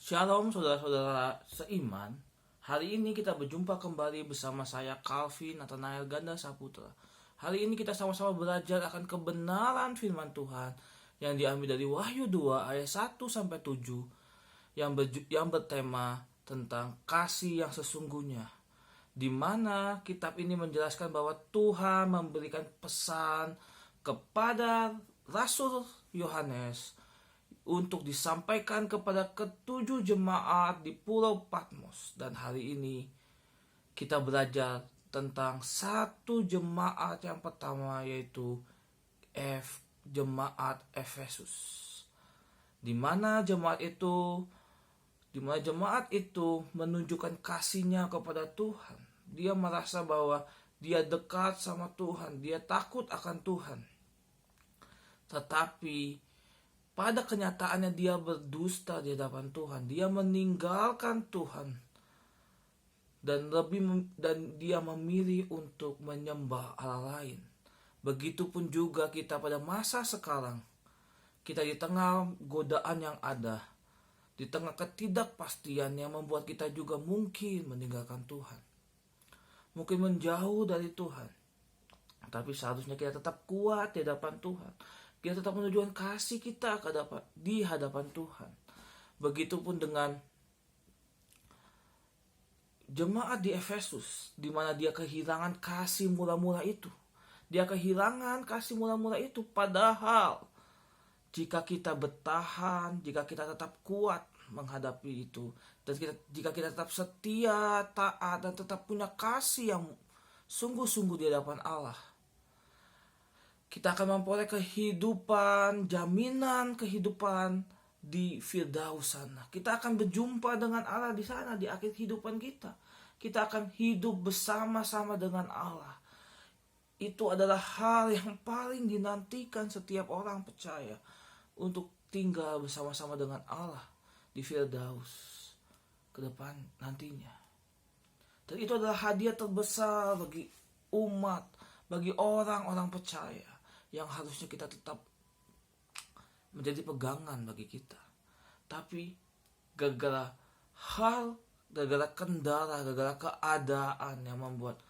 Shalom saudara-saudara seiman. Hari ini kita berjumpa kembali bersama saya Calvin Nathanael Ganda Saputra. Hari ini kita sama-sama belajar akan kebenaran firman Tuhan yang diambil dari Wahyu 2 ayat 1-7 yang bertema tentang kasih yang sesungguhnya, di mana kitab ini menjelaskan bahwa Tuhan memberikan pesan kepada Rasul Yohanes untuk disampaikan kepada ketujuh jemaat di Pulau Patmos. Dan hari ini kita belajar tentang satu jemaat yang pertama, yaitu jemaat Efesus. Di mana jemaat itu menunjukkan kasihnya kepada Tuhan. Dia merasa bahwa dia dekat sama Tuhan, dia takut akan Tuhan. Tetapi pada kenyataannya dia berdusta di hadapan Tuhan. Dia meninggalkan Tuhan dan dia memilih untuk menyembah Allah lain. Begitupun juga kita pada masa sekarang. Kita di tengah godaan yang ada, di tengah ketidakpastian yang membuat kita juga mungkin meninggalkan Tuhan, mungkin menjauh dari Tuhan. Tapi seharusnya kita tetap kuat di hadapan Tuhan. Kita tetap menunjukkan kasih kita di hadapan Tuhan. Begitupun dengan jemaat di Efesus, di mana dia kehilangan kasih mula-mula itu. Dia kehilangan kasih mula-mula itu. Padahal jika kita bertahan, jika kita tetap kuat menghadapi itu, dan jika kita tetap setia, taat, dan tetap punya kasih yang sungguh-sungguh di hadapan Allah, kita akan memperoleh kehidupan, jaminan kehidupan di Firdaus sana. Kita akan berjumpa dengan Allah di sana di akhir kehidupan kita. Kita akan hidup bersama-sama dengan Allah. Itu adalah hal yang paling dinantikan setiap orang percaya, untuk tinggal bersama-sama dengan Allah di Firdaus ke depan nantinya. Dan itu adalah hadiah terbesar bagi umat, bagi orang-orang percaya, yang harusnya kita tetap menjadi pegangan bagi kita. Tapi gara-gara kendala, gara-gara keadaan yang membuat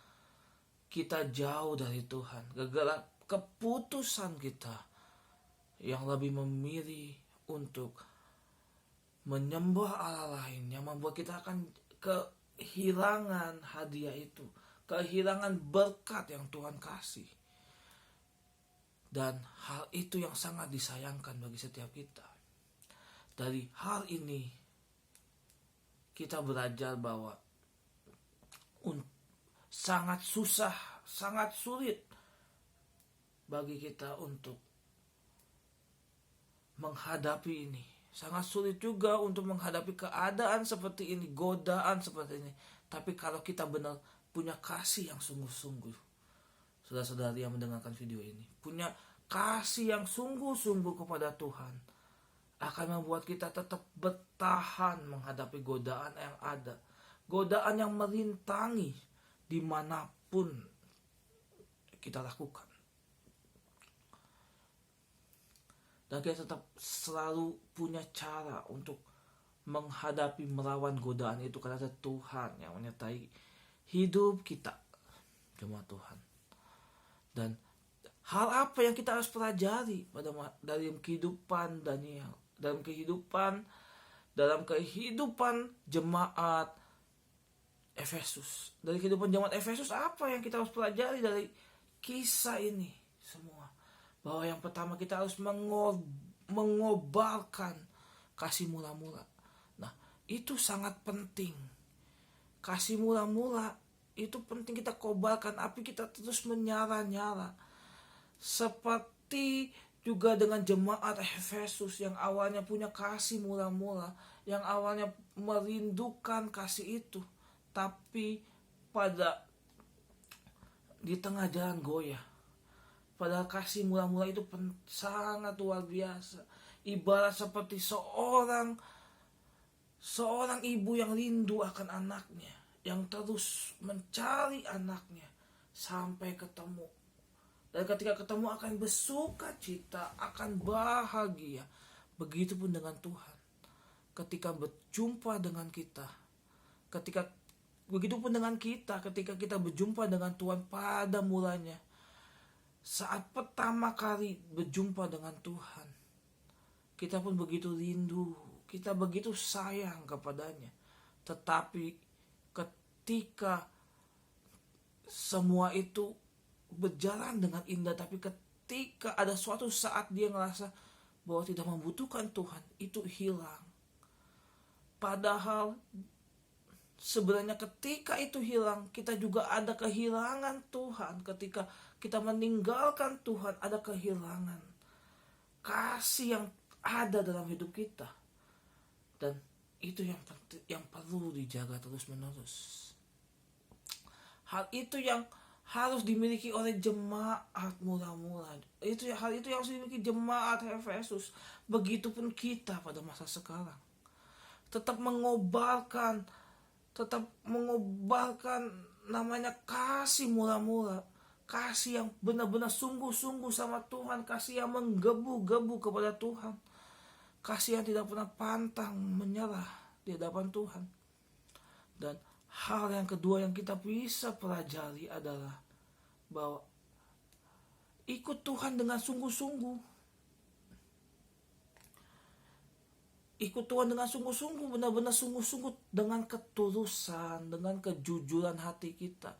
kita jauh dari Tuhan, gara-gara keputusan kita yang lebih memilih untuk menyembah Allah lain, yang membuat kita akan kehilangan hadiah itu, kehilangan berkat yang Tuhan kasih. Dan hal itu yang sangat disayangkan bagi setiap kita. Dari hal ini kita belajar bahwa sangat susah, sangat sulit bagi kita untuk menghadapi ini. Sangat sulit juga untuk menghadapi keadaan seperti ini, godaan seperti ini. Tapi kalau kita benar punya kasih yang sungguh-sungguh, saudara-saudari yang mendengarkan video ini, punya kasih yang sungguh-sungguh kepada Tuhan, akan membuat kita tetap bertahan menghadapi godaan yang ada, godaan yang merintangi dimanapun kita lakukan. Dan kita tetap selalu punya cara untuk menghadapi, melawan godaan itu, karena ada Tuhan yang menyertai hidup kita, jemaat Tuhan. Dan hal apa yang kita harus pelajari dari kehidupan Daniel, dalam kehidupan jemaat Efesus. Dari kehidupan jemaat Efesus, apa yang kita harus pelajari dari kisah ini semua? Bahwa yang pertama, kita harus mengobarkan kasih mula-mula. Nah, itu sangat penting. Kasih mula-mula itu penting kita kobarkan, api kita terus menyala-nyala. Seperti juga dengan jemaat Efesus yang awalnya punya kasih mula-mula, yang awalnya merindukan kasih itu, tapi di tengah jalan goyah. Padahal kasih mula-mula itu sangat luar biasa. Ibarat seperti seorang ibu yang rindu akan anaknya, yang terus mencari anaknya sampai ketemu. Dan ketika ketemu akan bersuka cita, akan bahagia. Begitupun dengan Tuhan. ketika berjumpa dengan kita, ketika begitupun dengan kita, ketika kita berjumpa dengan Tuhan pada mulanya, saat pertama kali berjumpa dengan Tuhan, kita pun begitu rindu, kita begitu sayang kepadanya. Tetapi ketika semua itu berjalan dengan indah, tapi ketika ada suatu saat dia ngerasa bahwa tidak membutuhkan Tuhan, itu hilang. Padahal sebenarnya ketika itu hilang, kita juga ada kehilangan Tuhan. Ketika kita meninggalkan Tuhan, ada kehilangan kasih yang ada dalam hidup kita. Dan itu yang perlu dijaga terus-menerus. Hal itu yang harus dimiliki oleh jemaat mula-mula. Hal itu yang harus dimiliki jemaat Efesus. Begitupun kita pada masa sekarang. Tetap mengobarkan namanya kasih mula-mula. Kasih yang benar-benar sungguh-sungguh sama Tuhan. Kasih yang menggebu-gebu kepada Tuhan. Kasih yang tidak pernah pantang menyerah di hadapan Tuhan. Dan hal yang kedua yang kita bisa pelajari adalah bahwa ikut Tuhan dengan sungguh-sungguh. Ikut Tuhan dengan sungguh-sungguh, benar-benar sungguh-sungguh, dengan ketulusan, dengan kejujuran hati kita,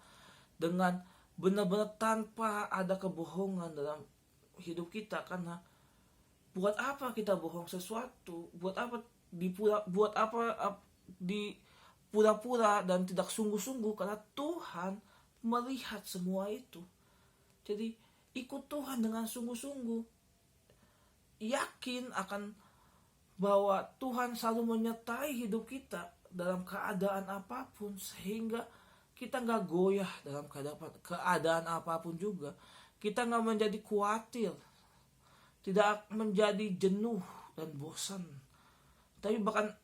dengan benar-benar tanpa ada kebohongan dalam hidup kita. Karena buat apa kita bohong sesuatu? Buat apa di pura-pura dan tidak sungguh-sungguh? Karena Tuhan melihat semua itu. Jadi ikut Tuhan dengan sungguh-sungguh, yakin akan bahwa Tuhan selalu menyertai hidup kita dalam keadaan apapun, sehingga kita gak goyah dalam keadaan apapun juga. Kita gak menjadi khawatir, tidak menjadi jenuh dan bosan, tapi bahkan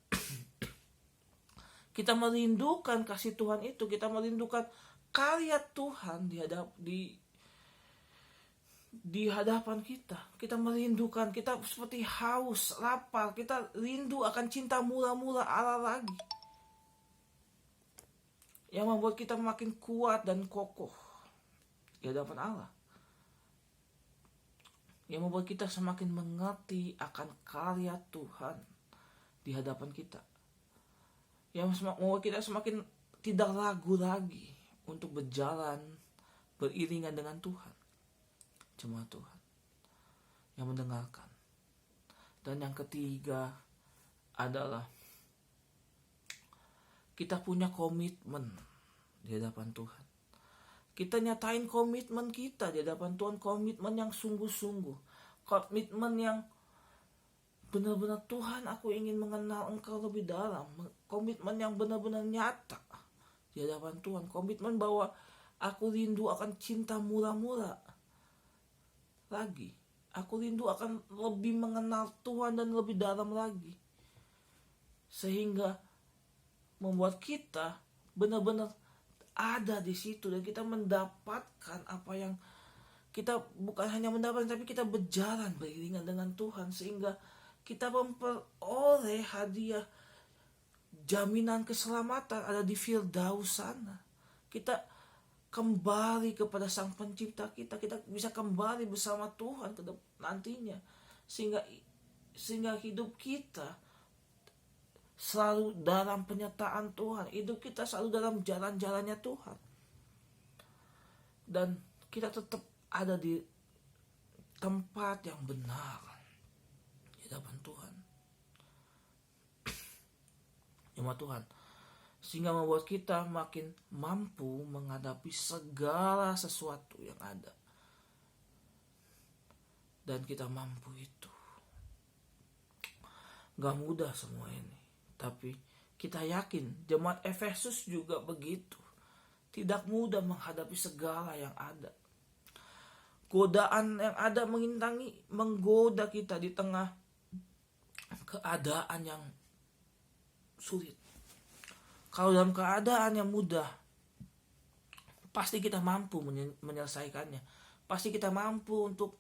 kita merindukan kasih Tuhan itu. Kita merindukan karya Tuhan di hadapan kita. Kita merindukan, kita seperti haus, lapar, kita rindu akan cinta mula-mula Allah lagi, yang membuat kita makin kuat dan kokoh di hadapan Allah, yang membuat kita semakin mengerti akan karya Tuhan di hadapan kita, yang membuat kita semakin tidak ragu lagi untuk berjalan beriringan dengan Tuhan. Jemaat Tuhan yang mendengarkan. Dan yang ketiga adalah kita punya komitmen di hadapan Tuhan. Kita nyatain komitmen kita di hadapan Tuhan, komitmen yang sungguh-sungguh, komitmen yang benar-benar, Tuhan, aku ingin mengenal Engkau lebih dalam. Komitmen yang benar-benar nyata di hadapan Tuhan, komitmen bahwa aku rindu akan cinta mula-mula lagi. Aku rindu akan lebih mengenal Tuhan dan lebih dalam lagi, sehingga membuat kita benar-benar ada di situ dan kita mendapatkan apa yang kita bukan hanya mendapatkan, tapi kita berjalan beriringan dengan Tuhan, sehingga kita memperoleh hadiah jaminan keselamatan ada di Firdaus sana. Kita kembali kepada Sang Pencipta kita bisa kembali bersama Tuhan nantinya, sehingga hidup kita selalu dalam penyertaan Tuhan, hidup kita selalu dalam jalan-jalannya Tuhan, dan kita tetap ada di tempat yang benar di hadapan Tuhan, jemaat Tuhan, sehingga membuat kita makin mampu menghadapi segala sesuatu yang ada. Dan kita mampu itu. Gak mudah semua ini, tapi kita yakin jemaat Efesus juga begitu. Tidak mudah menghadapi segala yang ada. Godaan yang ada menggoda kita di tengah keadaan yang sulit. Kalau dalam keadaan yang mudah, pasti kita mampu menyelesaikannya. Pasti kita mampu untuk,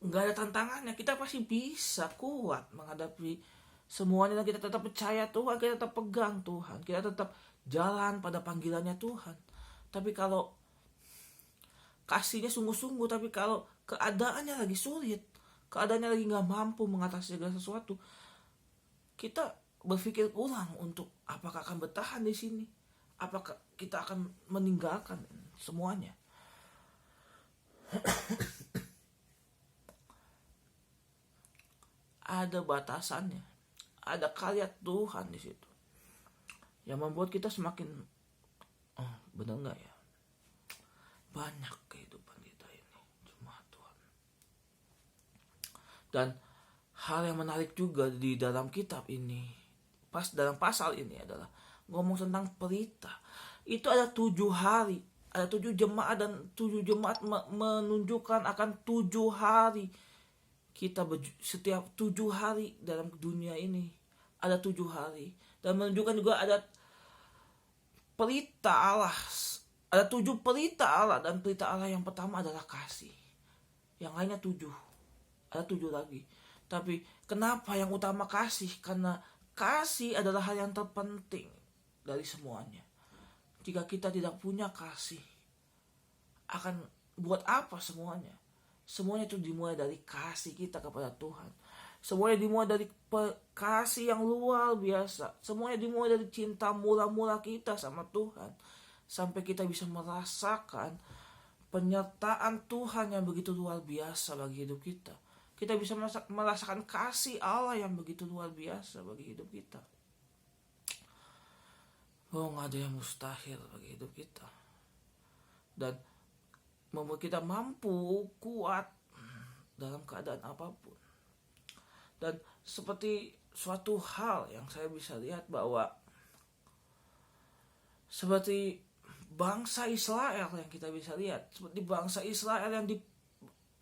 gak ada tantangannya, kita pasti bisa kuat menghadapi Semuanya kita tetap percaya Tuhan, kita tetap pegang Tuhan, kita tetap jalan pada panggilannya Tuhan. Tapi kalau kasihnya sungguh-sungguh, tapi kalau keadaannya lagi sulit, keadaannya lagi gak mampu mengatasi segala sesuatu, kita berpikir ulang untuk apakah akan bertahan di sini, apakah kita akan meninggalkan semuanya. Ada batasannya, ada karya Tuhan di situ yang membuat kita semakin benar nggak ya, banyak kehidupan kita ini cuma Tuhan. Dan hal yang menarik juga di dalam kitab ini, pas dalam pasal ini adalah ngomong tentang pelita. Itu ada 7 hari, ada 7 jemaat, dan 7 jemaat menunjukkan akan 7 hari. Kita setiap 7 hari dalam dunia ini ada 7 hari, dan menunjukkan juga ada pelita Allah, ada 7 pelita Allah, dan pelita Allah yang pertama adalah kasih, yang lainnya 7, ada 7 lagi. Tapi kenapa yang utama kasih? Karena kasih adalah hal yang terpenting dari semuanya. Jika kita tidak punya kasih, akan buat apa semuanya? Semuanya itu dimulai dari kasih kita kepada Tuhan. Semuanya dimulai dari kasih yang luar biasa. Semuanya dimulai dari cinta mula-mula kita sama Tuhan. Sampai kita bisa merasakan penyertaan Tuhan yang begitu luar biasa bagi hidup kita. Kita bisa merasakan kasih Allah yang begitu luar biasa bagi hidup kita. Gak ada yang mustahil bagi hidup kita. Dan membuat kita mampu kuat dalam keadaan apapun. Dan seperti suatu hal yang saya bisa lihat bahwa seperti bangsa Israel yang kita bisa lihat, seperti bangsa Israel yang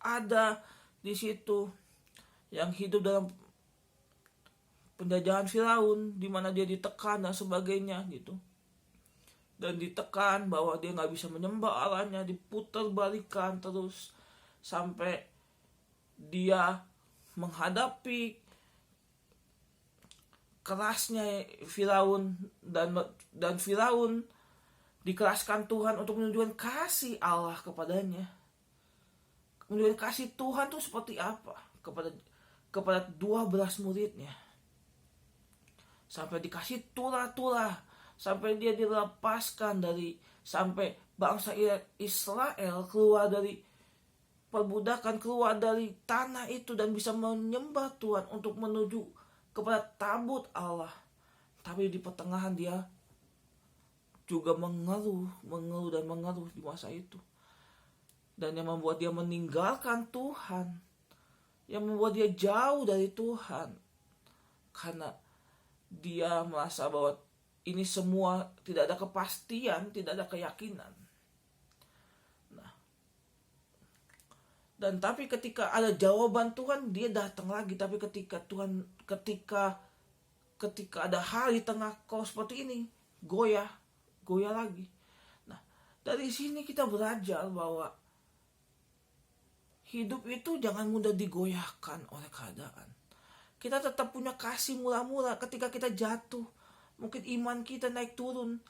ada di situ, yang hidup dalam penjajahan Firaun, di mana dia ditekan dan sebagainya gitu. Dan ditekan bahwa dia gak bisa menyembah Allahnya, diputar balikan terus sampai dia menghadapi kerasnya Firaun, dan Firaun dikeraskan Tuhan untuk menunjukkan kasih Allah kepadanya. Menunjukkan kasih Tuhan itu seperti apa kepada 12 muridnya. Sampai dikasih turah-turah, sampai dia dilepaskan sampai bangsa Israel keluar dari perbudakan, keluar dari tanah itu dan bisa menyembah Tuhan untuk menuju kepada tabut Allah. Tapi di pertengahan dia juga mengeluh di masa itu. Dan yang membuat dia meninggalkan Tuhan, yang membuat dia jauh dari Tuhan, karena dia merasa bahwa ini semua tidak ada kepastian, tidak ada keyakinan. Nah, dan tapi ketika ada jawaban Tuhan, dia datang lagi. Tapi ketika ada hal di tengah kau seperti ini, goyah lagi. Nah, dari sini kita belajar bahwa hidup itu jangan mudah digoyahkan oleh keadaan. Kita tetap punya kasih mula-mula ketika kita jatuh. Mungkin iman kita naik turun,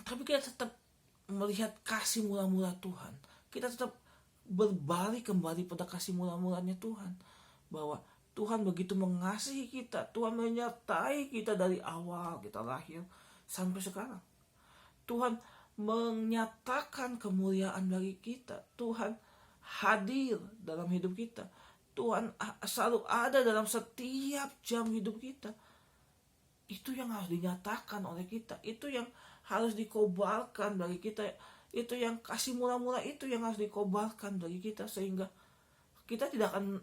tapi kita tetap melihat kasih mula-mula Tuhan. Kita tetap berbalik kembali pada kasih mula-mulanya Tuhan. Bahwa Tuhan begitu mengasihi kita. Tuhan menyertai kita dari awal kita lahir sampai sekarang. Tuhan menyatakan kemuliaan bagi kita. Tuhan hadir dalam hidup kita. Tuhan selalu ada dalam setiap jam hidup kita. Itu yang harus dinyatakan oleh kita. Itu yang harus dikobarkan bagi kita. Itu yang kasih mula-mula itu yang harus dikobarkan bagi kita. Sehingga kita tidak akan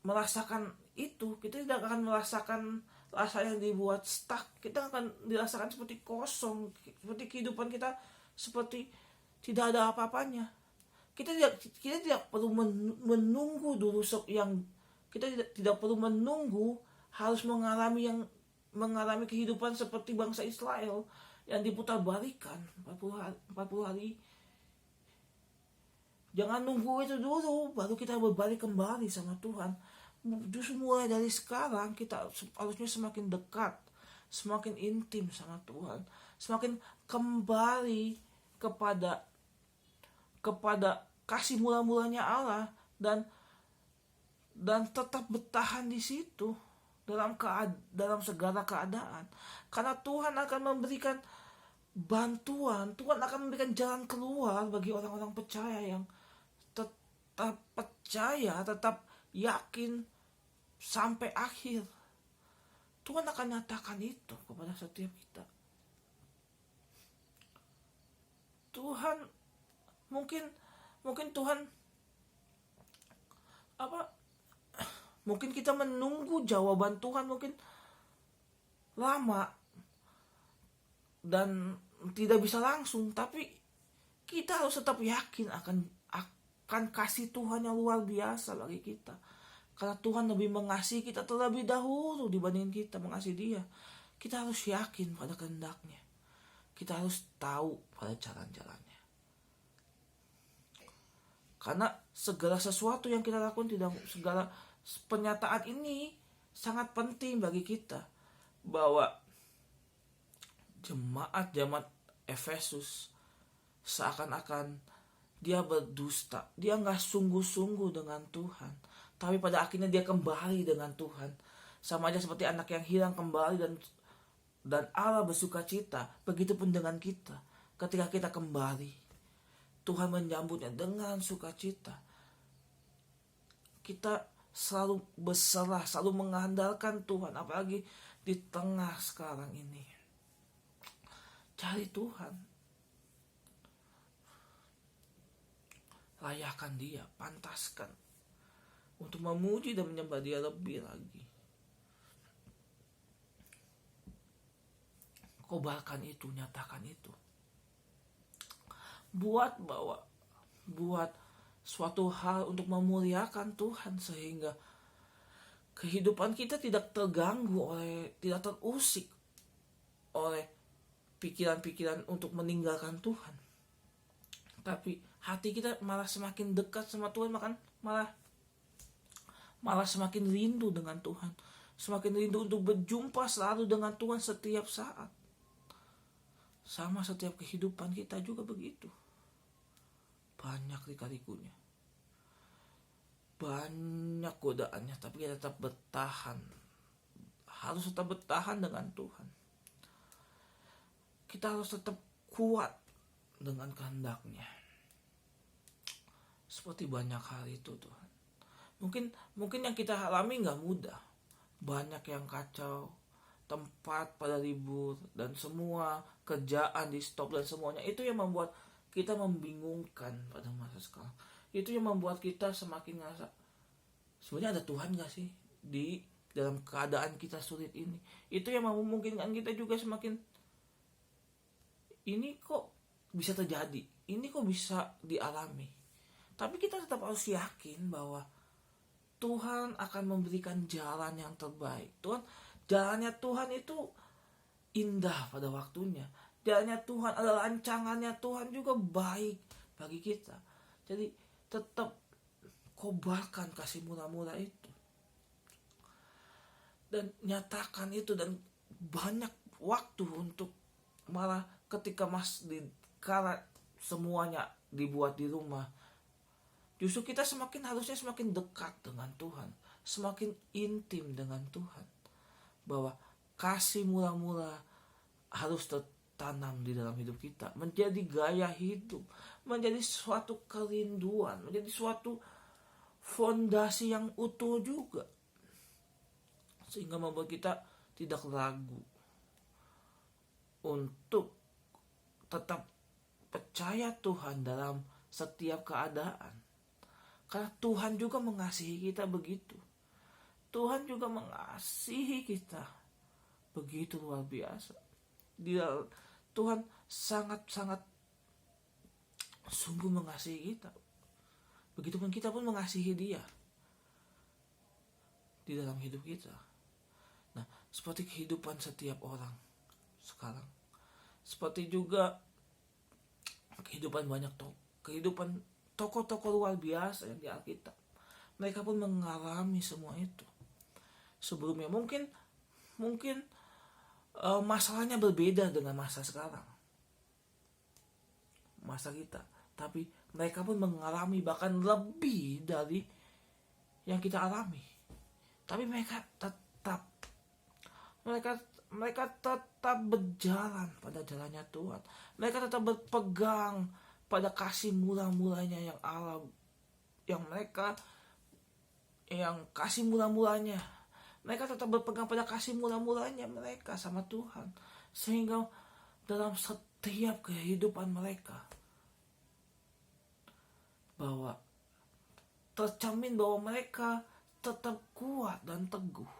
merasakan itu. Kita tidak akan merasakan rasa yang dibuat stuck. Kita akan dirasakan seperti kosong. Seperti kehidupan kita seperti tidak ada apa-apanya. Kita tidak perlu menunggu dulu kita tidak perlu menunggu harus mengalami kehidupan seperti bangsa Israel yang diputar balikan 40 hari. Jangan nunggu itu dulu baru kita berbalik kembali sama Tuhan. Justru mulai dari sekarang kita harusnya semakin dekat, semakin intim sama Tuhan, semakin kembali kepada kepada kasih mula-mulanya Allah, dan tetap bertahan di situ dalam segala keadaan. Karena Tuhan akan memberikan bantuan, Tuhan akan memberikan jalan keluar bagi orang-orang percaya yang tetap percaya, tetap yakin sampai akhir. Tuhan akan nyatakan itu kepada setiap kita. Tuhan mungkin Tuhan mungkin kita menunggu jawaban Tuhan mungkin lama dan tidak bisa langsung, tapi kita harus tetap yakin akan kasih Tuhan yang luar biasa bagi kita. Karena Tuhan lebih mengasihi kita terlebih dahulu dibanding kita mengasihi Dia. Kita harus yakin pada kehendaknya. Kita harus tahu pada jalan-jalannya. Karena segala sesuatu yang kita lakukan, segala pernyataan ini sangat penting bagi kita. Bahwa jemaat Efesus seakan-akan dia berdusta. Dia gak sungguh-sungguh dengan Tuhan. Tapi pada akhirnya dia kembali dengan Tuhan. Sama aja seperti anak yang hilang kembali dan Allah bersuka cita. Begitupun dengan kita. Ketika kita kembali, Tuhan menyambutnya dengan sukacita. Kita selalu berserah, selalu mengandalkan Tuhan. Apalagi di tengah sekarang ini. Cari Tuhan. Layakan Dia, pantaskan untuk memuji dan menyembah Dia lebih lagi. Kobarkan itu, nyatakan itu. Buat suatu hal untuk memuliakan Tuhan sehingga kehidupan kita tidak terganggu tidak terusik oleh pikiran-pikiran untuk meninggalkan Tuhan. Tapi hati kita malah semakin dekat sama Tuhan, malah semakin rindu dengan Tuhan. Semakin rindu untuk berjumpa selalu dengan Tuhan setiap saat. Sama setiap kehidupan kita juga begitu. Banyak lika-likunya. Banyak godaannya, tapi kita tetap bertahan. Harus tetap bertahan dengan Tuhan. Kita harus tetap kuat dengan kehendak-Nya. Seperti banyak hal itu Tuhan. Mungkin yang kita alami gak mudah. Banyak yang kacau, tempat pada libur, dan semua kerjaan di stop dan semuanya. Itu yang membuat kita membingungkan pada masa sekarang. Itu yang membuat kita semakin ngerasa, sebenarnya ada Tuhan gak sih di dalam keadaan kita sulit ini. Itu yang memungkinkan kita juga semakin, ini kok bisa terjadi, ini kok bisa dialami. Tapi kita tetap harus yakin bahwa Tuhan akan memberikan jalan yang terbaik. Jalannya Tuhan itu indah pada waktunya. Jalannya Tuhan adalah rancangannya Tuhan juga baik bagi kita. Jadi tetap kobarkan kasih murah-murah itu. Dan nyatakan itu, dan banyak waktu untuk malah ketika kala semuanya dibuat di rumah. Justru kita harusnya semakin dekat dengan Tuhan. Semakin intim dengan Tuhan. Bahwa kasih murah-murah harus tertanam di dalam hidup kita. Menjadi gaya hidup. Menjadi suatu kerinduan. Menjadi suatu fondasi yang utuh juga. Sehingga membuat kita tidak ragu untuk tetap percaya Tuhan dalam setiap keadaan. Karena Tuhan juga mengasihi kita begitu. Tuhan juga mengasihi kita begitu luar biasa. Tuhan sangat-sangat sungguh mengasihi kita. Begitupun kita pun mengasihi Dia di dalam hidup kita. Nah, seperti kehidupan setiap orang sekarang. Seperti juga kehidupan banyak kehidupan tokoh-tokoh luar biasa yang di Alkitab. Mereka pun mengalami semua itu. Sebelumnya mungkin masalahnya berbeda dengan masa sekarang, masa kita, tapi mereka pun mengalami bahkan lebih dari yang kita alami. Tapi mereka tetap berjalan pada jalannya Tuhan. Mereka tetap berpegang pada kasih murah-murahnya yang Allah, yang kasih murah-murahnya. Mereka tetap berpegang pada kasih murah-murahnya mereka sama Tuhan. Sehingga dalam setiap kehidupan mereka bahwa tercermin bahwa mereka tetap kuat dan teguh.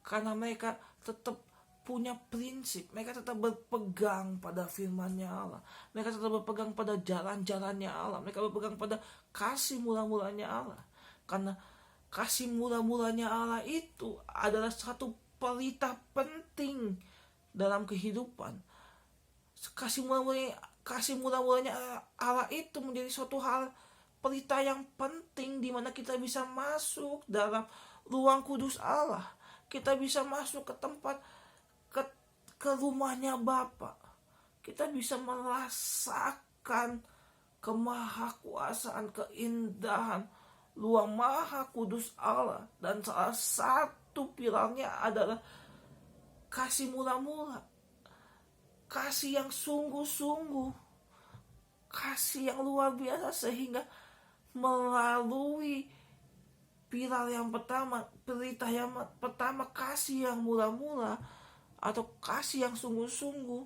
Karena mereka tetap punya prinsip. Mereka tetap berpegang pada firman-Nya Allah. Mereka tetap berpegang pada jalan-jalannya Allah. Mereka berpegang pada kasih murah-murahnya Allah. Karena kasih murah-murahnya Allah itu adalah satu pelita penting dalam kehidupan. Kasih murah-murahnya Allah itu menjadi suatu hal pelita yang penting, di mana kita bisa masuk dalam ruang kudus Allah. Kita bisa masuk ke tempat ke rumahnya Bapa. Kita bisa merasakan kemahakuasaan, keindahan ruang maha kudus Allah. Dan salah satu pilarnya adalah kasih murah-murah, kasih yang sungguh-sungguh, kasih yang luar biasa, sehingga melalui pilar yang pertama, pelita yang pertama, kasih yang murah-murah atau kasih yang sungguh-sungguh,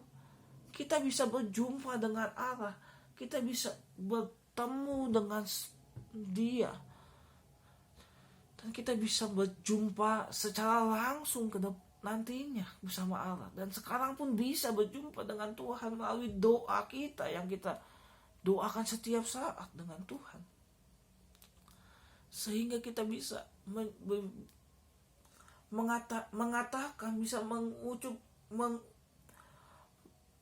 kita bisa berjumpa dengan Allah. Kita bisa bertemu dengan Dia. Dan kita bisa berjumpa secara langsung nantinya bersama Allah. Dan sekarang pun bisa berjumpa dengan Tuhan melalui doa kita yang kita doakan setiap saat dengan Tuhan. Sehingga kita bisa mengatakan, bisa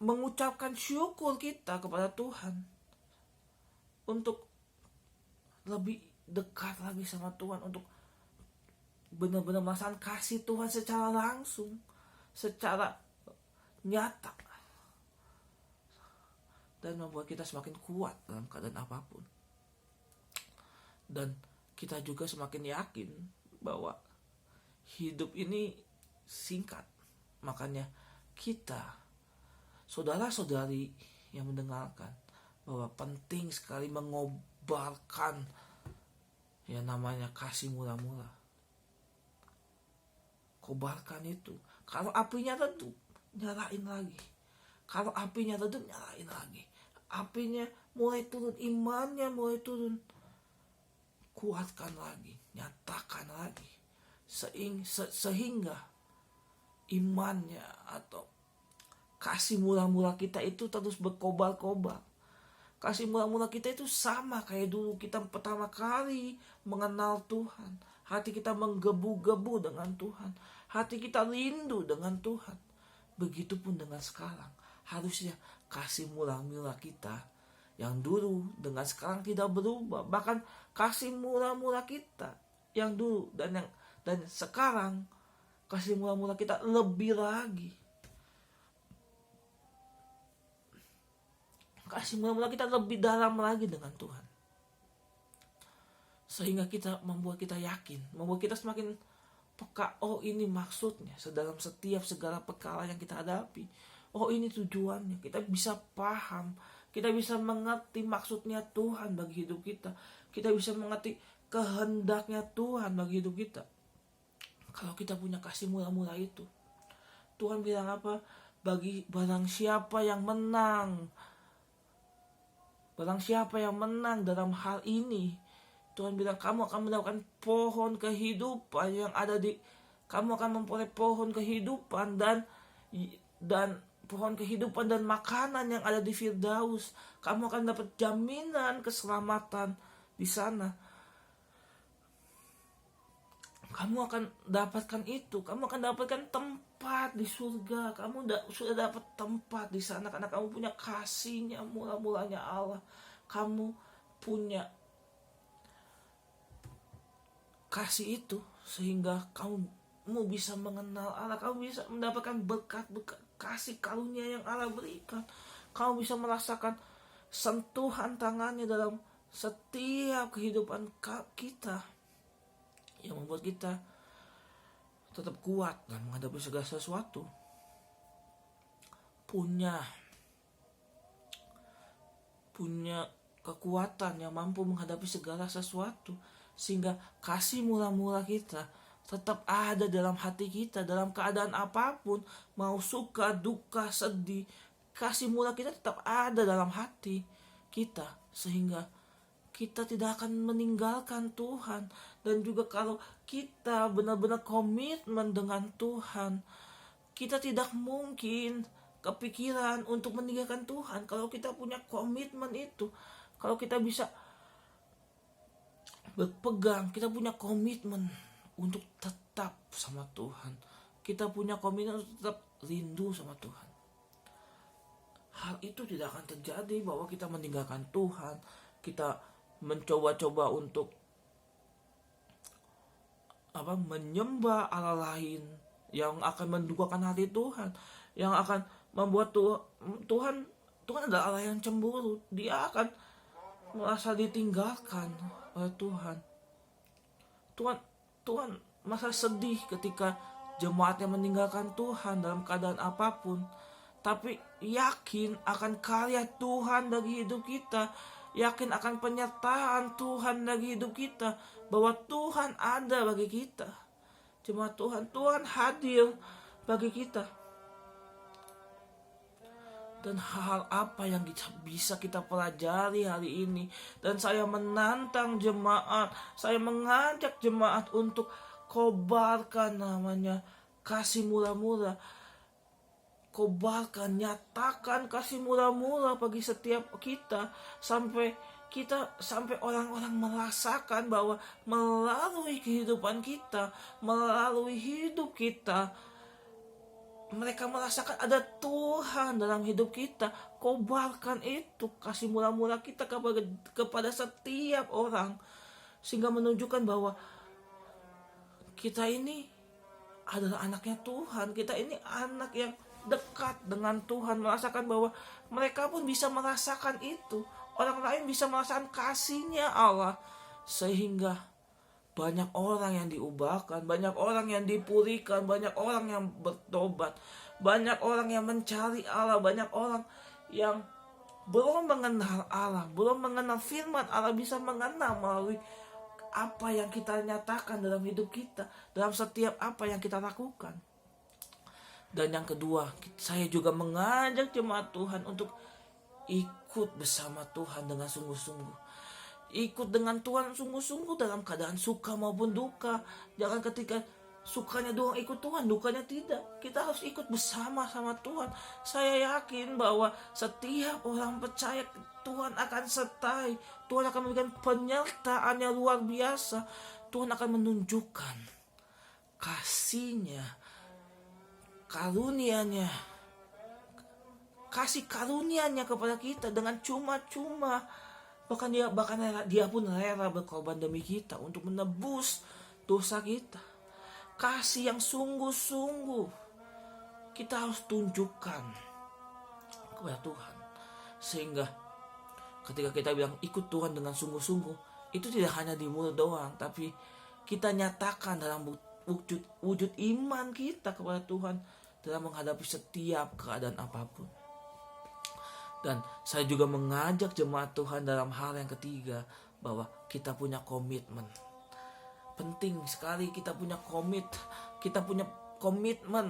mengucapkan syukur kita kepada Tuhan untuk lebih dekat lagi sama Tuhan, untuk benar-benar merasakan kasih Tuhan secara langsung, secara nyata, dan membuat kita semakin kuat dalam keadaan apapun. Dan kita juga semakin yakin bahwa hidup ini singkat. Makanya kita, saudara-saudari yang mendengarkan, bahwa penting sekali mengobarkan yang namanya kasih murah-murah. Kobarkan itu. Kalau apinya redup, nyalain lagi. Kalau apinya redup, nyalain lagi. Apinya mulai turun, imannya mulai turun, kuatkan lagi, nyatakan lagi. Sehingga imannya atau kasih murah-murah kita itu terus berkobar-kobar. Kasih murah-murah kita itu sama kayak dulu kita pertama kali mengenal Tuhan. Hati kita menggebu-gebu dengan Tuhan. Hati kita rindu dengan Tuhan. Begitupun dengan sekarang. Harusnya kasih murah-murah kita yang dulu dengan sekarang tidak berubah. Bahkan kasih murah-murah kita yang dulu dan sekarang, kasih murah-murah kita lebih lagi. Kasih murah-murah kita lebih dalam lagi dengan Tuhan. Sehingga membuat kita yakin, membuat kita semakin peka. Oh, ini maksudnya dalam setiap segala perkara yang kita hadapi. Oh, ini tujuannya. Kita bisa paham, kita bisa mengerti maksudnya Tuhan bagi hidup kita. Kita bisa mengerti kehendaknya Tuhan bagi hidup kita. Kalau kita punya kasih murah-murah itu, Tuhan bilang apa? Bagi barang siapa yang menang, barang siapa yang menang dalam hal ini, Tuhan bilang kamu akan mendapatkan pohon kehidupan yang ada kamu akan memperoleh pohon kehidupan dan pohon kehidupan dan makanan yang ada di Firdaus. Kamu akan dapat jaminan keselamatan di sana. Kamu akan dapatkan itu. Kamu akan dapatkan tempat di surga. Kamu sudah dapat tempat di sana karena kamu punya kasihnya murah-murahnya Allah. Kamu punya kasih itu sehingga kamu bisa mengenal Allah, kamu bisa mendapatkan berkat-berkat kasih karunia yang Allah berikan. Kamu bisa merasakan sentuhan tangannya dalam setiap kehidupan kita yang membuat kita tetap kuat dan menghadapi segala sesuatu. Punya kekuatan yang mampu menghadapi segala sesuatu, sehingga kasih murah-murah kita tetap ada dalam hati kita dalam keadaan apapun, mau suka, duka, sedih. Kasih murah kita tetap ada dalam hati kita sehingga kita tidak akan meninggalkan Tuhan. Dan juga kalau kita benar-benar komitmen dengan Tuhan, kita tidak mungkin kepikiran untuk meninggalkan Tuhan. Kalau kita punya komitmen itu, kalau kita bisa berpegang, kita punya komitmen untuk tetap sama Tuhan, kita punya komitmen untuk tetap rindu sama Tuhan, hal itu tidak akan terjadi bahwa kita meninggalkan Tuhan, kita mencoba-coba untuk menyembah Allah lain yang akan mendukakan hati Tuhan, yang akan membuat Tuhan adalah Allah yang cemburu. Dia akan merasa ditinggalkan oleh Tuhan. Tuhan masa sedih ketika jemaatnya meninggalkan Tuhan dalam keadaan apapun. Tapi yakin akan karya Tuhan bagi hidup kita, yakin akan penyertaan Tuhan bagi hidup kita, bahwa Tuhan ada bagi kita. Jemaat Tuhan hadir bagi kita. Dan hal apa yang bisa kita pelajari hari ini. Dan saya menantang jemaat, saya mengajak jemaat untuk kobarkan namanya kasih murah-murah. Kobarkan, nyatakan kasih murah-murah bagi setiap kita, sampai orang-orang merasakan bahwa melalui kehidupan kita, melalui hidup kita, mereka merasakan ada Tuhan dalam hidup kita. Kobarkan itu kasih murah-murah kita kepada setiap orang, sehingga menunjukkan bahwa kita ini adalah anaknya Tuhan. Kita ini anak yang dekat dengan Tuhan, merasakan bahwa mereka pun bisa merasakan itu. Orang lain bisa merasakan kasihnya Allah, sehingga banyak orang yang diubahkan, banyak orang yang dipulihkan, banyak orang yang bertobat, banyak orang yang mencari Allah, banyak orang yang belum mengenal Allah, belum mengenal firman Allah, bisa mengenal melalui apa yang kita nyatakan dalam hidup kita, dalam setiap apa yang kita lakukan. Dan yang kedua, saya juga mengajak jemaat Tuhan untuk ikut bersama Tuhan dengan sungguh-sungguh. Ikut dengan Tuhan sungguh-sungguh dalam keadaan suka maupun duka. Jangan ketika sukanya doang ikut Tuhan, dukanya tidak. Kita harus ikut bersama-sama Tuhan. Saya yakin bahwa setiap orang percaya Tuhan akan sertai. Tuhan akan memberikan penyertaan yang luar biasa. Tuhan akan menunjukkan kasih-Nya, karunia-Nya, kasih karunia-Nya kepada kita dengan cuma-cuma. Bahkan dia pun rela berkorban demi kita untuk menebus dosa kita. Kasih yang sungguh-sungguh kita harus tunjukkan kepada Tuhan, sehingga ketika kita bilang ikut Tuhan dengan sungguh-sungguh, itu tidak hanya di mulut doang, tapi kita nyatakan dalam wujud iman kita kepada Tuhan dalam menghadapi setiap keadaan apapun. Dan saya juga mengajak jemaat Tuhan dalam hal yang ketiga, bahwa kita punya komitmen. Penting sekali kita punya komitmen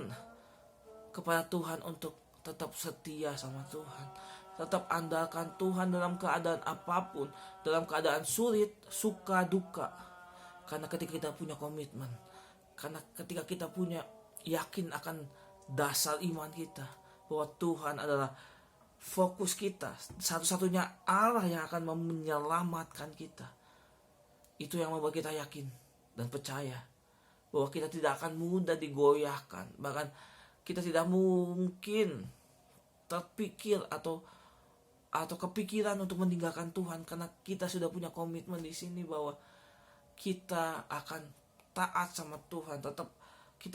kepada Tuhan untuk tetap setia sama Tuhan. Tetap andalkan Tuhan dalam keadaan apapun, dalam keadaan sulit, suka, duka. Karena ketika kita punya komitmen, karena ketika kita punya yakin akan dasar iman kita, bahwa Tuhan adalah fokus kita, satu-satunya Allah yang akan menyelamatkan kita. Itu yang membuat kita yakin dan percaya bahwa kita tidak akan mudah digoyahkan. Bahkan kita tidak mungkin terpikir atau kepikiran untuk meninggalkan Tuhan, karena kita sudah punya komitmen di sini bahwa kita akan taat sama Tuhan, tetap